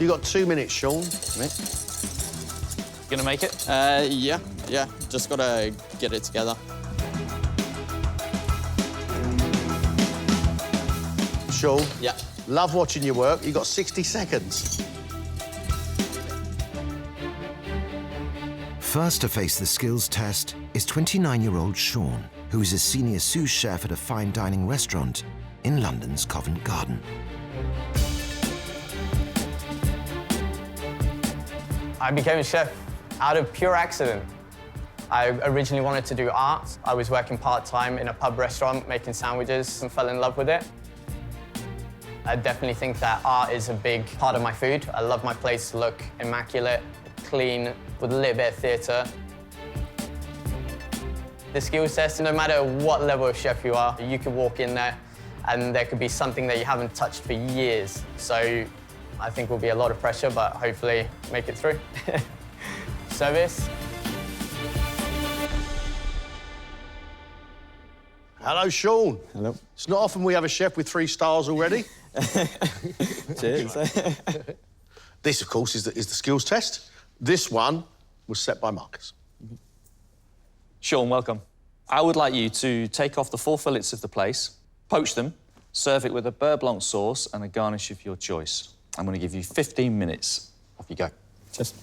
You got 2 minutes, Sean. Gonna make it? Yeah. Just gotta get it together. Sean? Yeah. Love watching your work. You got 60 seconds. First to face the skills test is 29-year-old Sean, who is a senior sous chef at a fine dining restaurant in London's Covent Garden. I became a chef out of pure accident. I originally wanted to do art. I was working part-time in a pub restaurant making sandwiches and fell in love with it. I definitely think that art is a big part of my food. I love my place to look immaculate, clean, with a little bit of theatre. The skills test, no matter what level of chef you are, you could walk in there and there could be something that you haven't touched for years. So I think will be a lot of pressure, but hopefully make it through. Service. Hello, Sean. Hello. It's not often we have a chef with 3 stars already. Cheers. This, of course, is the skills test. This one was set by Marcus. Sean, welcome. I would like you to take off the 4 fillets of the place, poach them, serve it with a beurre blanc sauce and a garnish of your choice. I'm going to give you 15 minutes. Off you go. Cheers.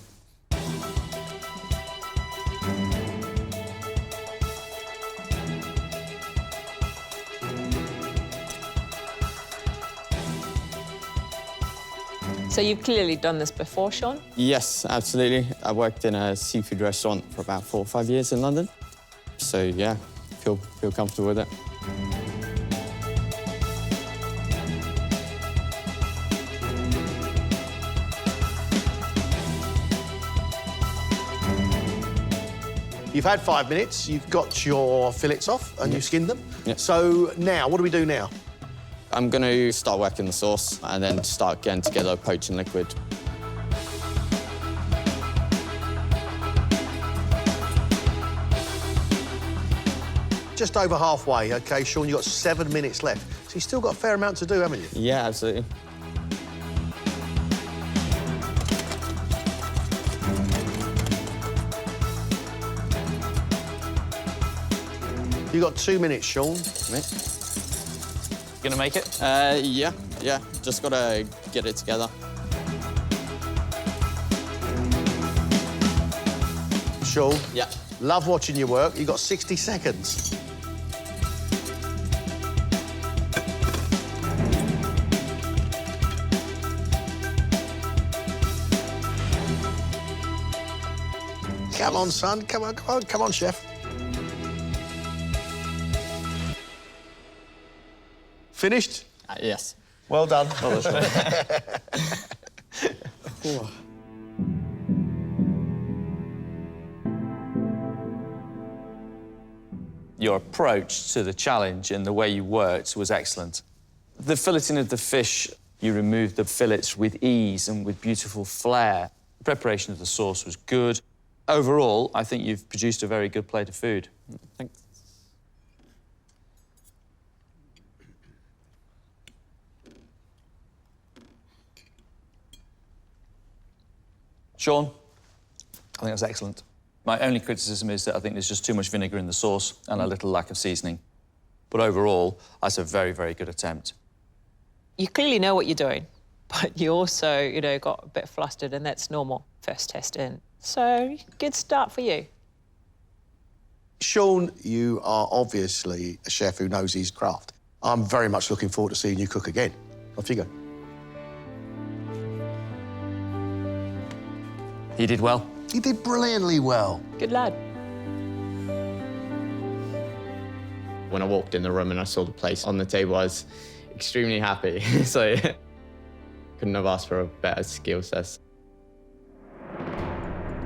So you've clearly done this before, Sean? Yes, absolutely. I worked in a seafood restaurant for about 4 or 5 years in London. So, yeah, feel comfortable with it. You've had 5 minutes, you've got your fillets off and you've skinned them. Yeah. So now, what do we do now? I'm going to start working the sauce and then start getting together a poaching liquid. Just over halfway, OK, Sean, you've got 7 minutes left. So you've still got a fair amount to do, haven't you? Yeah, absolutely. You've got 2 minutes, Sean. Gonna make it? Yeah. Just gotta get it together. Sean? Yeah. Love watching your work. You've got 60 seconds. Come on, son. Come on, chef. Finished? Yes. Well done. Your approach to the challenge and the way you worked was excellent. The filleting of the fish, you removed the fillets with ease and with beautiful flair. The preparation of the sauce was good. Overall, I think you've produced a very good plate of food. Thanks. Sean, I think that's excellent. My only criticism is that I think there's just too much vinegar in the sauce and a little lack of seasoning. But overall, that's a very, very good attempt. You clearly know what you're doing, but you also, got a bit flustered, and that's normal. First test in. So, good start for you. Sean, you are obviously a chef who knows his craft. I'm very much looking forward to seeing you cook again. Off you go. He did well. You did brilliantly well. Good lad. When I walked in the room and I saw the place on the table, I was extremely happy. So couldn't have asked for a better skill set.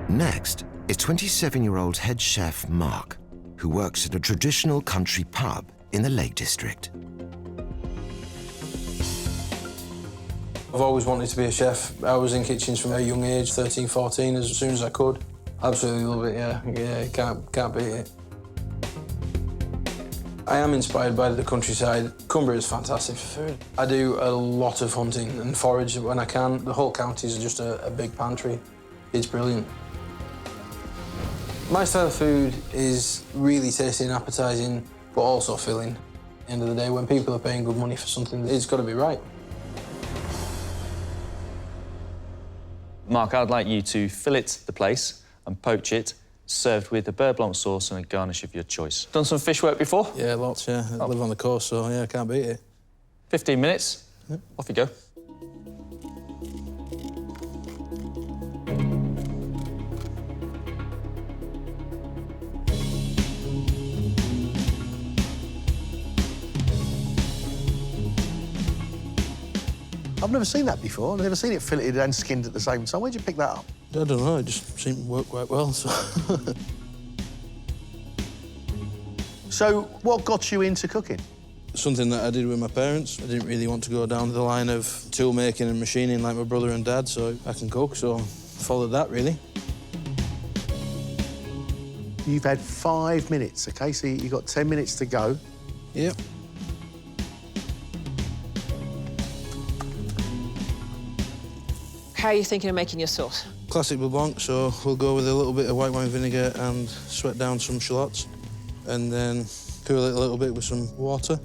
Next is 27-year-old head chef Mark, who works at a traditional country pub in the Lake District. I've always wanted to be a chef. I was in kitchens from a young age, 13, 14, as soon as I could. Absolutely love it, yeah. Yeah, can't beat it. I am inspired by the countryside. Cumbria is fantastic for food. I do a lot of hunting and forage when I can. The whole county is just a big pantry. It's brilliant. My style of food is really tasty and appetising, but also filling. At the end of the day, when people are paying good money for something, it's got to be right. Mark, I'd like you to fillet the place and poach it, served with a beurre blanc sauce and a garnish of your choice. Done some fish work before? Yeah, lots, yeah. I live on the coast, so yeah, I can't beat it. 15 minutes, off you go. I've never seen that before. I've never seen it filleted and skinned at the same time. Where'd you pick that up? I don't know, it just seemed to work quite well, so... So, what got you into cooking? Something that I did with my parents. I didn't really want to go down the line of tool making and machining like my brother and dad, so I can cook, so I followed that, really. You've had 5 minutes, OK? So you've got 10 minutes to go. Yep. How are you thinking of making your sauce? Classic beurre blanc, so we'll go with a little bit of white wine vinegar and sweat down some shallots, and then cool it a little bit with some water.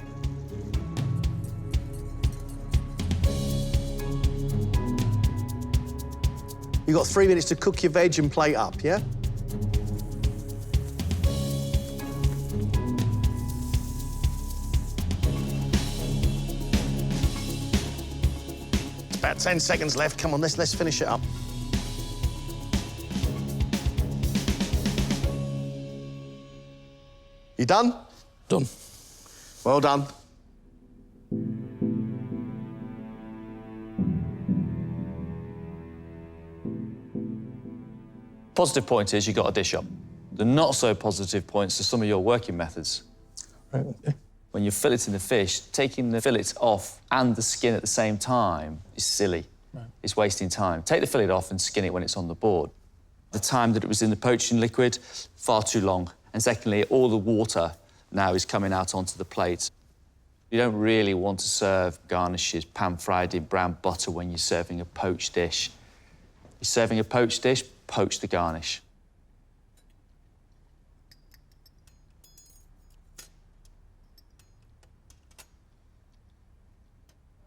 You've got 3 minutes to cook your veg and plate up, yeah? It's about 10 seconds left. Come on, let's finish it up. You done? Done. Well done. Positive point is you got a dish up. The not so positive points are some of your working methods. Right, OK. When you're filleting the fish, taking the fillet off and the skin at the same time is silly. Right. It's wasting time. Take the fillet off and skin it when it's on the board. The time that it was in the poaching liquid, far too long. And secondly, all the water now is coming out onto the plate. You don't really want to serve garnishes pan-fried in brown butter when you're serving a poached dish. You're serving a poached dish, poach the garnish.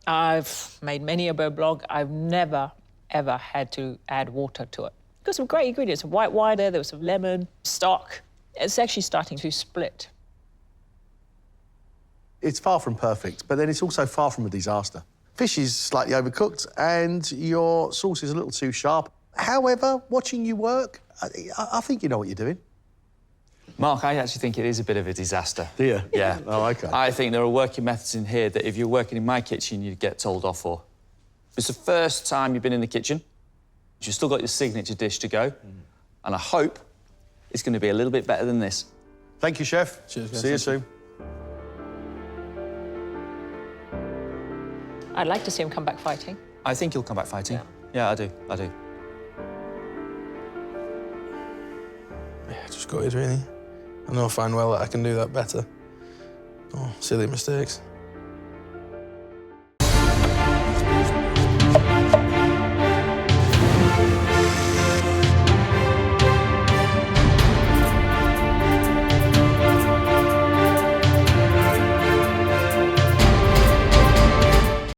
I've made many a beurre blanc. I've never, ever had to add water to it. Got some great ingredients, some white wine there was some lemon, stock. It's actually starting to split. It's far from perfect, but then it's also far from a disaster. Fish is slightly overcooked and your sauce is a little too sharp. However, watching you work, I think you know what you're doing. Mark, I actually think it is a bit of a disaster. Do you? Yeah. Oh, OK. I think there are working methods in here that if you're working in my kitchen, you'd get told off for. If it's the first time you've been in the kitchen, you've still got your signature dish to go, and I hope it's going to be a little bit better than this. Thank you, Chef. Cheers, guys. See you soon. I'd like to see him come back fighting. I think he'll come back fighting. Yeah, I do. Yeah, just gutted, really. I know fine well that I can do that better. Oh, silly mistakes.